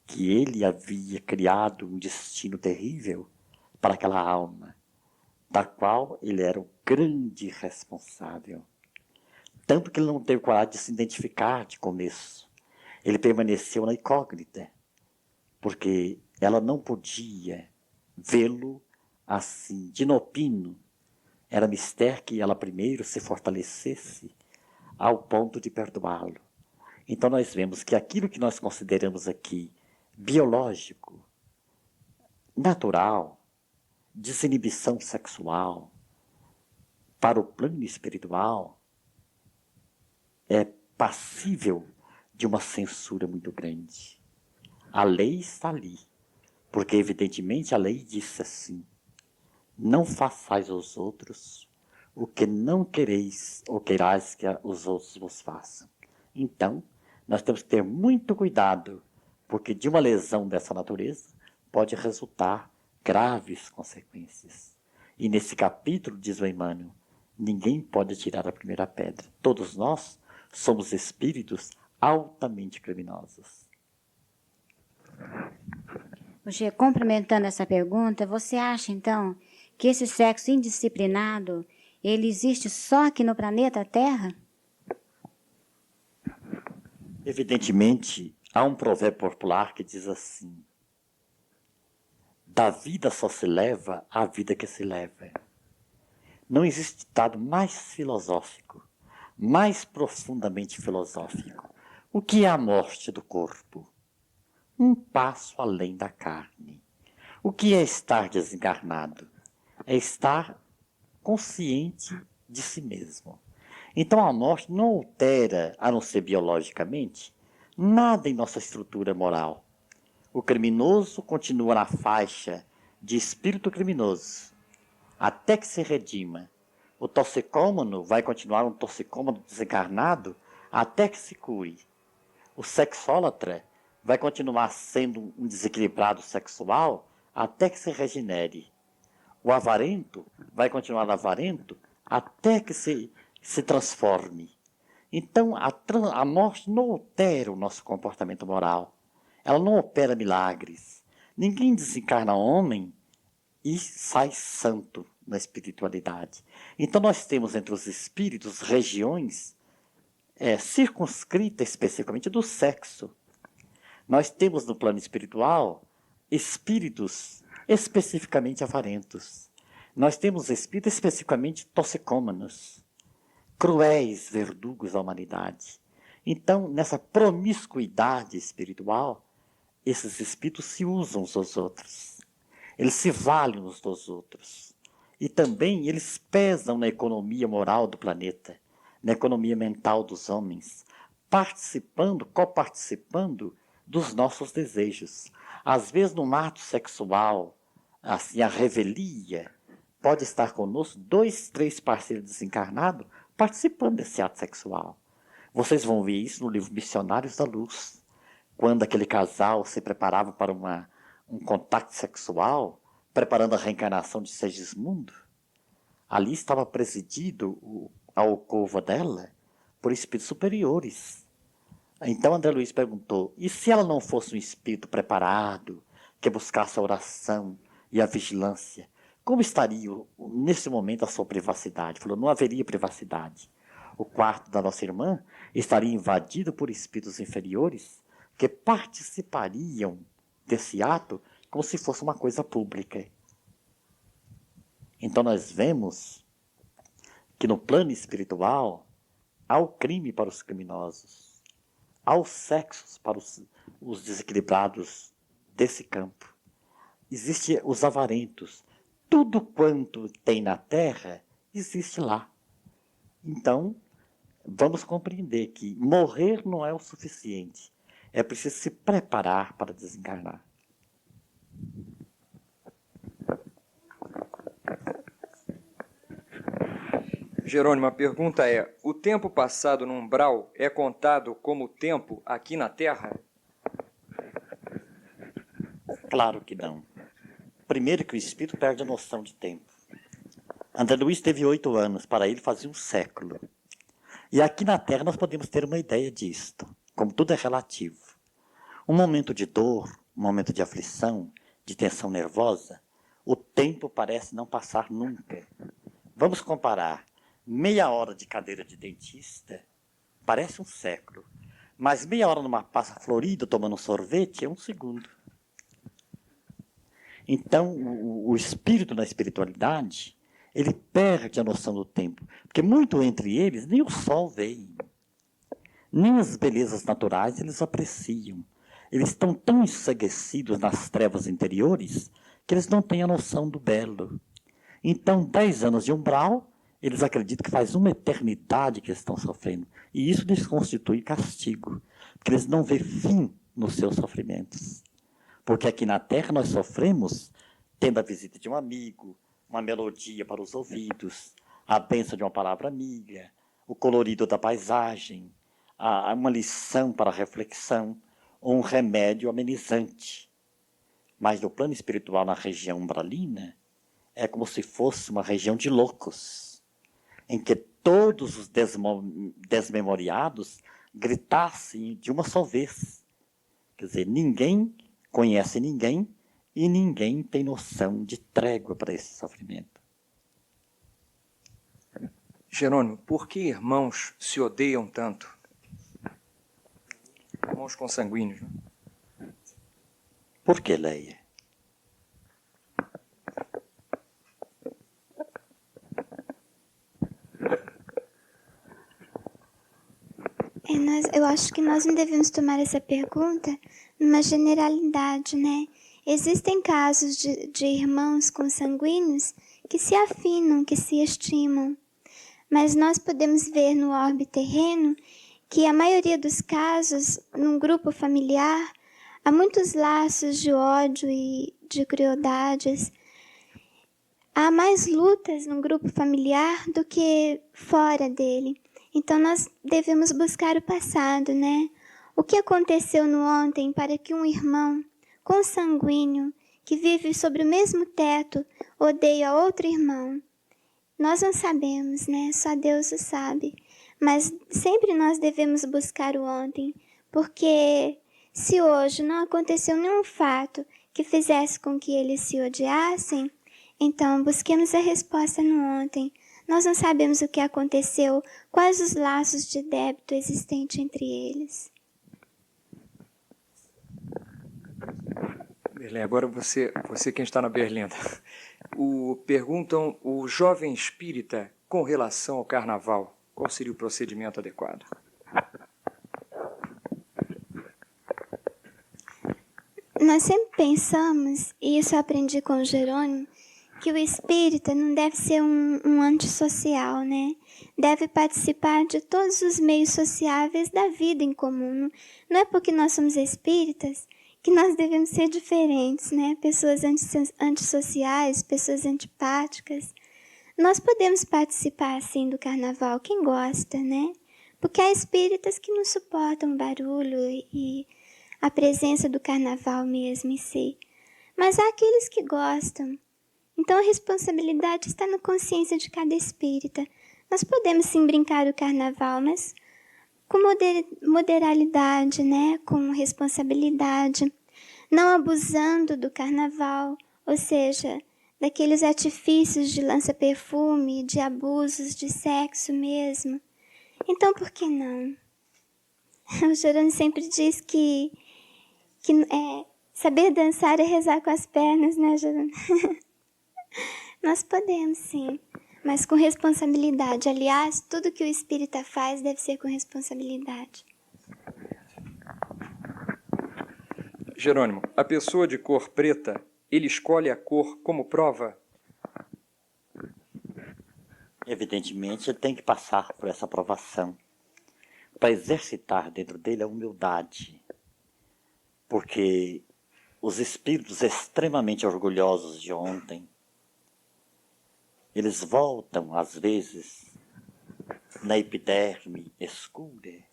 que ele havia criado um destino terrível para aquela alma, da qual ele era o grande responsável. Tanto que ele não teve coragem de se identificar de começo. Ele permaneceu na incógnita, porque ela não podia vê-lo assim, de inopino. Era mister que ela primeiro se fortalecesse ao ponto de perdoá-lo. Então nós vemos que aquilo que nós consideramos aqui biológico, natural, desinibição sexual, para o plano espiritual, é passível de uma censura muito grande. A lei está ali, porque evidentemente a lei disse assim: não façais aos outros o que não quereis ou queirais que os outros vos façam. Então, nós temos que ter muito cuidado, porque de uma lesão dessa natureza pode resultar graves consequências. E nesse capítulo, diz o Emmanuel, ninguém pode tirar a primeira pedra. Todos nós somos espíritos altamente criminosos. Roger, complementando essa pergunta, você acha, então, que esse sexo indisciplinado, ele existe só aqui no planeta Terra? Evidentemente, há um provérbio popular que diz assim: da vida só se leva a vida que se leva. Não existe ditado mais filosófico, mais profundamente filosófico. O que é a morte do corpo? Um passo além da carne. O que é estar desencarnado? É estar consciente de si mesmo. Então a morte não altera, a não ser biologicamente, nada em nossa estrutura moral. O criminoso continua na faixa de espírito criminoso, até que se redima. O toxicômano vai continuar um toxicômano desencarnado até que se cure. O sexólatra vai continuar sendo um desequilibrado sexual até que se regenere. O avarento vai continuar avarento até que se transforme. Então, a morte não altera o nosso comportamento moral. Ela não opera milagres. Ninguém desencarna homem e sai santo na espiritualidade. Então, nós temos entre os espíritos regiões circunscritas especificamente do sexo. Nós temos no plano espiritual espíritos especificamente avarentos. Nós temos espíritos especificamente toxicômanos, cruéis verdugos da humanidade. Então, nessa promiscuidade espiritual, esses espíritos se usam uns aos outros. Eles se valem uns dos outros. E também eles pesam na economia moral do planeta, na economia mental dos homens, coparticipando dos nossos desejos. Às vezes, no ato sexual, assim, a revelia, pode estar conosco 2, 3 parceiros desencarnados participando desse ato sexual. Vocês vão ver isso no livro Missionários da Luz, quando aquele casal se preparava para um contato sexual, preparando a reencarnação de Segismundo. Ali estava presidido a alcova dela por espíritos superiores. Então André Luiz perguntou: e se ela não fosse um espírito preparado, que buscasse a oração e a vigilância, Como estaria, nesse momento, a sua privacidade? Falou, não haveria privacidade. O quarto da nossa irmã estaria invadido por espíritos inferiores que participariam desse ato como se fosse uma coisa pública. Então nós vemos que no plano espiritual há o crime para os criminosos, há os sexos para os desequilibrados desse campo. Existem os avarentos. Tudo quanto tem na Terra existe lá. Então, vamos compreender que morrer não é o suficiente. É preciso se preparar para desencarnar. Jerônimo, a pergunta é: o tempo passado no umbral é contado como tempo aqui na Terra? Claro que não. Primeiro que o espírito perde a noção de tempo. André Luiz teve 8 anos, para ele fazia um século. E aqui na Terra nós podemos ter uma ideia disto, como tudo é relativo. Um momento de dor, um momento de aflição, de tensão nervosa, o tempo parece não passar nunca. Vamos comparar. Meia hora de cadeira de dentista parece um século, mas meia hora numa praça florida tomando um sorvete é um segundo. Então, o espírito na espiritualidade, ele perde a noção do tempo, porque muito entre eles nem o sol vem, nem as belezas naturais eles apreciam. Eles estão tão enceguecidos nas trevas interiores que eles não têm a noção do belo. Então, 10 anos de umbral, eles acreditam que faz uma eternidade que estão sofrendo. E isso lhes constitui castigo, porque eles não veem fim nos seus sofrimentos. Porque aqui na Terra nós sofremos tendo a visita de um amigo, uma melodia para os ouvidos, a bênção de uma palavra amiga, o colorido da paisagem, uma lição para a reflexão, ou um remédio amenizante. Mas no plano espiritual, na região umbralina, é como se fosse uma região de loucos, em que todos os desmemoriados gritassem de uma só vez. Quer dizer, ninguém conhece ninguém e ninguém tem noção de trégua para esse sofrimento. Jerônimo, por que irmãos se odeiam tanto? Irmãos consanguíneos, né? Por que, Leia? Eu acho que nós não devemos tomar essa pergunta numa generalidade, né? Existem casos de irmãos consanguíneos que se afinam, que se estimam. Mas nós podemos ver no orbe terreno que a maioria dos casos, num grupo familiar, há muitos laços de ódio e de crueldades. Há mais lutas num grupo familiar do que fora dele. Então nós devemos buscar o passado, né? O que aconteceu no ontem para que um irmão consanguíneo que vive sobre o mesmo teto odeia outro irmão? Nós não sabemos, né? Só Deus o sabe. Mas sempre nós devemos buscar o ontem, porque se hoje não aconteceu nenhum fato que fizesse com que eles se odiassem, então busquemos a resposta no ontem. Nós não sabemos o que aconteceu, quais os laços de débito existentes entre eles. Berlim, agora você quem está na Berlinda. Perguntam o jovem espírita com relação ao carnaval. Qual seria o procedimento adequado? Nós sempre pensamos, e isso eu aprendi com o Jerônimo, que o espírita não deve ser um antissocial, né? Deve participar de todos os meios sociáveis da vida em comum. Não é porque nós somos espíritas que nós devemos ser diferentes, né? Pessoas antissociais, pessoas antipáticas. Nós podemos participar, sim, do carnaval, quem gosta, né? Porque há espíritas que não suportam o barulho e a presença do carnaval mesmo em si. Mas há aqueles que gostam. Então a responsabilidade está na consciência de cada espírita. Nós podemos sim brincar o carnaval, mas com moderalidade, né? Com responsabilidade, não abusando do carnaval, ou seja, daqueles artifícios de lança-perfume, de abusos, de sexo mesmo. Então, por que não? O Jerônimo sempre diz que saber dançar é rezar com as pernas, né, Jerônimo? Nós podemos, sim, mas com responsabilidade. Aliás, tudo que o espírita faz deve ser com responsabilidade. Jerônimo, a pessoa de cor preta, ele escolhe a cor como prova? Evidentemente, ele tem que passar por essa aprovação para exercitar dentro dele a humildade. Porque os espíritos extremamente orgulhosos de ontem, eles voltam, às vezes, na epiderme escura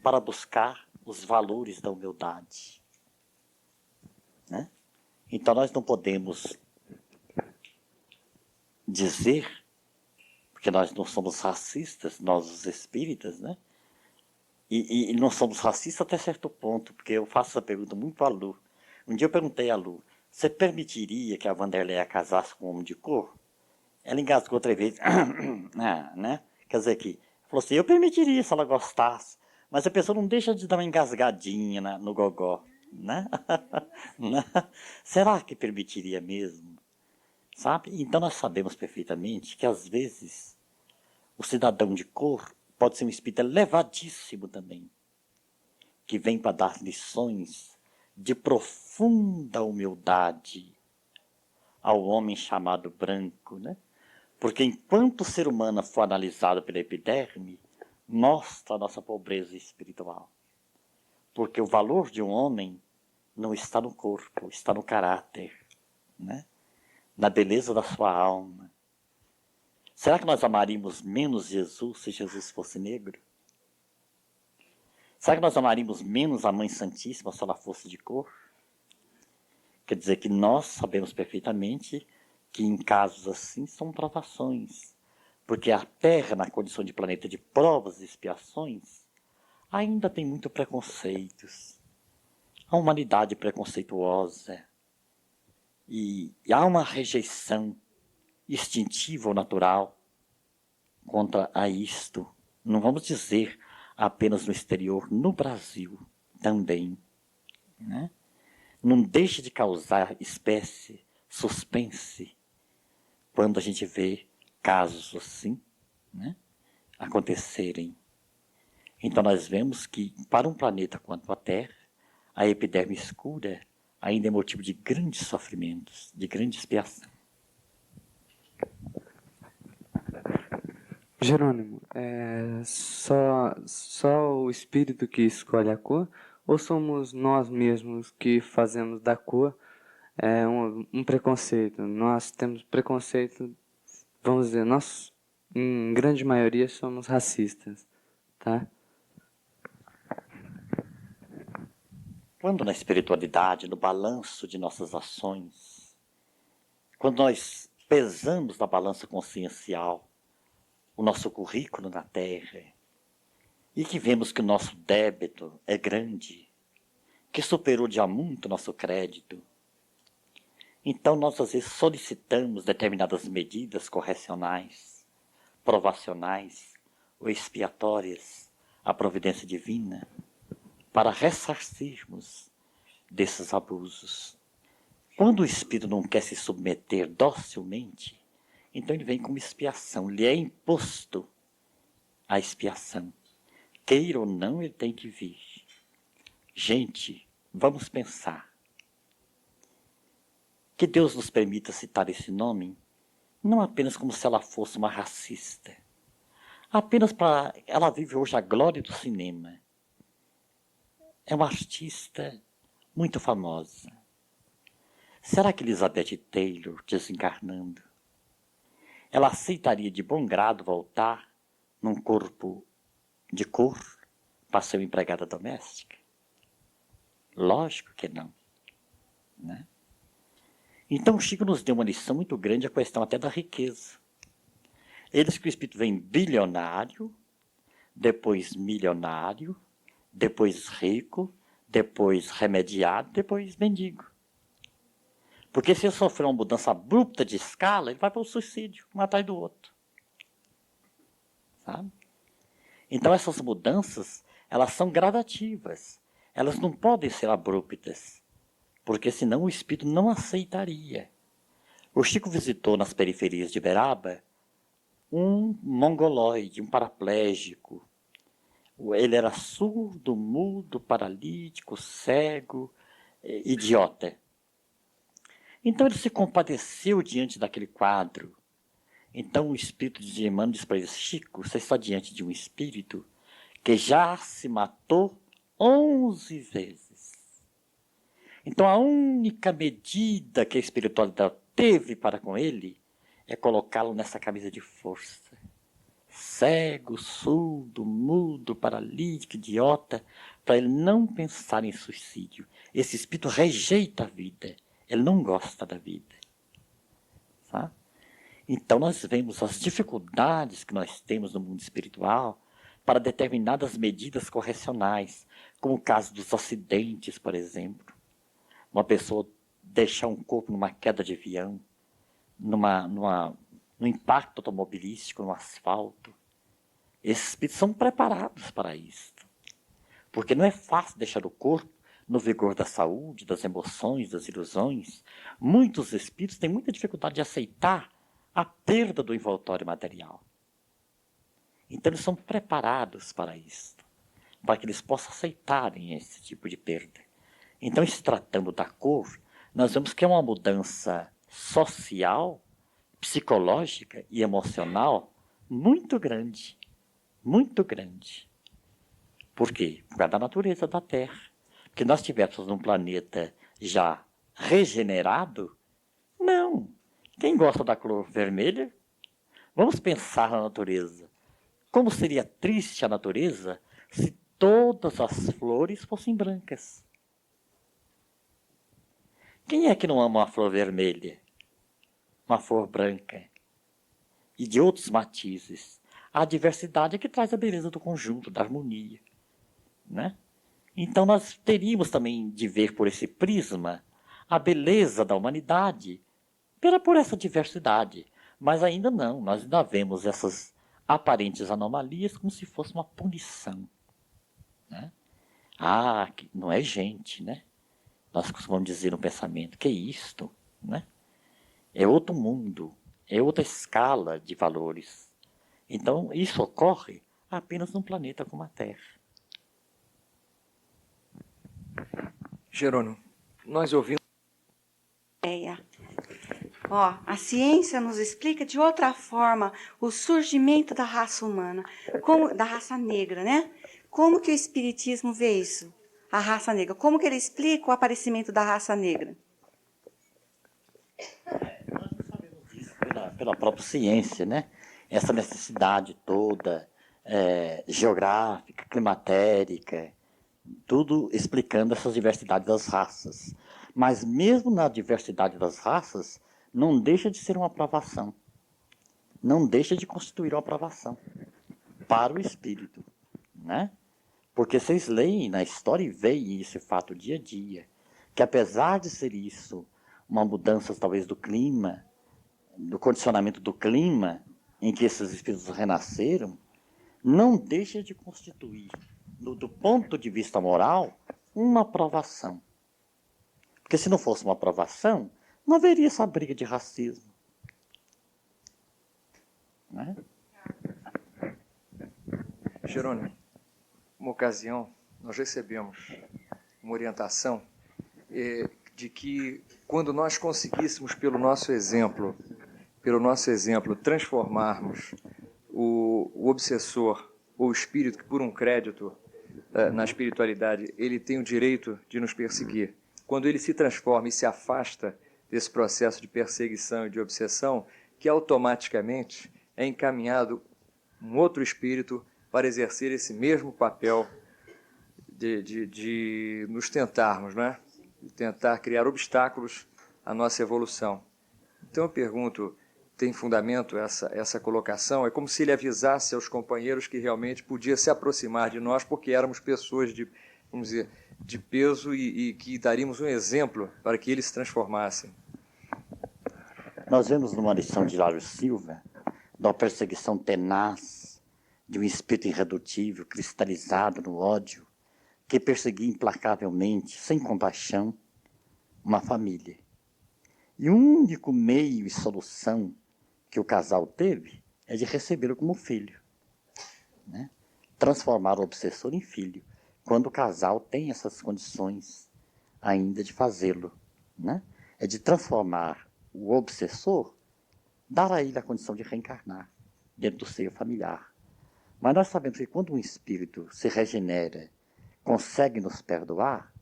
para buscar os valores da humildade. Né? Então, nós não podemos dizer, porque nós não somos racistas, nós os espíritas, né? E não somos racistas até certo ponto, porque eu faço essa pergunta muito à Lu. Um dia eu perguntei à Lu, você permitiria que a Wanderleia casasse com um homem de cor? Ela engasgou outra vez, né? Quer dizer que, falou assim, eu permitiria se ela gostasse, mas a pessoa não deixa de dar uma engasgadinha no gogó, né? Será que permitiria mesmo? Sabe? Então nós sabemos perfeitamente que às vezes o cidadão de cor pode ser um espírito elevadíssimo também, que vem para dar lições de profunda humildade ao homem chamado branco, né? Porque enquanto o ser humano for analisado pela epiderme, mostra a nossa pobreza espiritual. Porque o valor de um homem não está no corpo, está no caráter, né? Na beleza da sua alma. Será que nós amaríamos menos Jesus se Jesus fosse negro? Será que nós amaríamos menos a Mãe Santíssima se ela fosse de cor? Quer dizer que nós sabemos perfeitamente que em casos assim são provações. Porque a Terra, na condição de planeta de provas e expiações, ainda tem muito preconceitos. A humanidade preconceituosa. E há uma rejeição instintiva ou natural contra a isto. Não vamos dizer apenas no exterior, no Brasil também. Né? Não deixe de causar espécie, suspense, quando a gente vê casos assim, né, acontecerem. Então nós vemos que para um planeta quanto a Terra, a epiderme escura ainda é motivo de grandes sofrimentos, de grande expiação. Jerônimo, só o espírito que escolhe a cor, ou somos nós mesmos que fazemos da cor um preconceito? Nós temos preconceito, vamos dizer, nós, em grande maioria, somos racistas, tá? Quando na espiritualidade, no balanço de nossas ações, quando nós pesamos na balança consciencial o nosso currículo na Terra, e que vemos que o nosso débito é grande, que superou já muito o nosso crédito, então nós às vezes solicitamos determinadas medidas correcionais, provacionais ou expiatórias à providência divina, para ressarcirmos desses abusos. Quando o espírito não quer se submeter docilmente, então ele vem como expiação, lhe é imposto a expiação. Queira ou não, ele tem que vir. Gente, vamos pensar. Que Deus nos permita citar esse nome, não apenas como se ela fosse uma racista, apenas para... Ela vive hoje a glória do cinema. É uma artista muito famosa. Será que Elizabeth Taylor, desencarnando, ela aceitaria de bom grado voltar num corpo de cor para ser uma empregada doméstica? Lógico que não. Né? Então Chico nos deu uma lição muito grande, a questão até da riqueza. Eles que o espírito vem bilionário, depois milionário, depois rico, depois remediado, depois mendigo. Porque se ele sofrer uma mudança abrupta de escala, ele vai para o suicídio, um atrás do outro. Sabe? Então essas mudanças, elas são gradativas. Elas não podem ser abruptas, porque senão o espírito não aceitaria. O Chico visitou nas periferias de Beraba um mongoloide, um paraplégico. Ele era surdo, mudo, paralítico, cego, idiota. Então ele se compadeceu diante daquele quadro. Então o espírito de Emmanuel disse para ele: Chico, você está diante de um espírito que já se matou 11 vezes. Então a única medida que a espiritualidade teve para com ele é colocá-lo nessa camisa de força. Cego, surdo, mudo, paralítico, idiota, para ele não pensar em suicídio. Esse espírito rejeita a vida, ele não gosta da vida. Sabe? Então nós vemos as dificuldades que nós temos no mundo espiritual para determinadas medidas correcionais, como o caso dos acidentes, por exemplo. Uma pessoa deixar um corpo numa queda de avião, no impacto automobilístico, no asfalto. Esses espíritos são preparados para isso. Porque não é fácil deixar o corpo no vigor da saúde, das emoções, das ilusões. Muitos espíritos têm muita dificuldade de aceitar a perda do envoltório material. Então eles são preparados para isso, para que eles possam aceitarem esse tipo de perda. Então, se tratando da cor, nós vemos que é uma mudança social, psicológica e emocional muito grande. Muito grande. Por quê? Por causa da natureza da Terra. Porque nós estivéssemos num planeta já regenerado, não. Quem gosta da cor vermelha? Vamos pensar na natureza. Como seria triste a natureza se todas as flores fossem brancas? Quem é que não ama uma flor vermelha? Uma flor branca? E de outros matizes. A diversidade é que traz a beleza do conjunto, da harmonia. Né? Então nós teríamos também de ver por esse prisma a beleza da humanidade por essa diversidade. Mas ainda não, nós ainda vemos essas aparentes anomalias como se fosse uma punição. Né? Não é gente, né? Nós costumamos dizer no pensamento, que é isto? Né? É outro mundo, é outra escala de valores. Então, isso ocorre apenas num planeta como a Terra. Jerônimo, nós ouvimos... A ciência nos explica de outra forma o surgimento da raça humana, da raça negra, né? Como que o Espiritismo vê isso? A raça negra. Como que ele explica o aparecimento da raça negra? Nós não sabemos disso pela própria ciência, né? Essa necessidade toda, geográfica, climatérica, tudo explicando essas diversidades das raças. Mas mesmo na diversidade das raças, não deixa de ser uma aprovação. Não deixa de constituir uma aprovação para o espírito, né? Porque vocês leem na história e veem esse fato dia a dia, que apesar de ser isso, uma mudança talvez do clima, do condicionamento do clima, em que esses espíritos renasceram, não deixa de constituir, do ponto de vista moral, uma aprovação. Porque se não fosse uma aprovação, não haveria essa briga de racismo. Né? Jerônimo, uma ocasião, nós recebemos uma orientação de que quando nós conseguíssemos, pelo nosso exemplo, transformarmos o obsessor ou o espírito que, por um crédito na espiritualidade, ele tem o direito de nos perseguir. Quando ele se transforma e se afasta desse processo de perseguição e de obsessão, que automaticamente é encaminhado um outro espírito para exercer esse mesmo papel de nos tentarmos, né? De tentar criar obstáculos à nossa evolução. Então eu pergunto, tem fundamento essa colocação? É como se ele avisasse aos companheiros que realmente podia se aproximar de nós porque éramos pessoas vamos dizer, de peso e que daríamos um exemplo para que eles se transformassem. Nós vemos numa lição de Hilário Silva, de uma perseguição tenaz, de um espírito irredutível, cristalizado no ódio, que perseguia implacavelmente, sem compaixão, uma família. E o único meio e solução que o casal teve é de recebê-lo como filho, né? Transformar o obsessor em filho, quando o casal tem essas condições ainda de fazê-lo, né? É de transformar o obsessor, dar a ele a condição de reencarnar dentro do seio familiar. Mas nós sabemos que quando um espírito se regenera, consegue nos perdoar,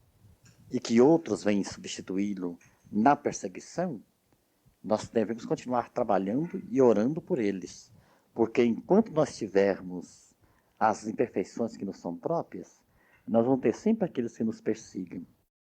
e que outros vêm substituí-lo na perseguição, nós devemos continuar trabalhando e orando por eles. Porque enquanto nós tivermos as imperfeições que nos são próprias, nós vamos ter sempre aqueles que nos persigam.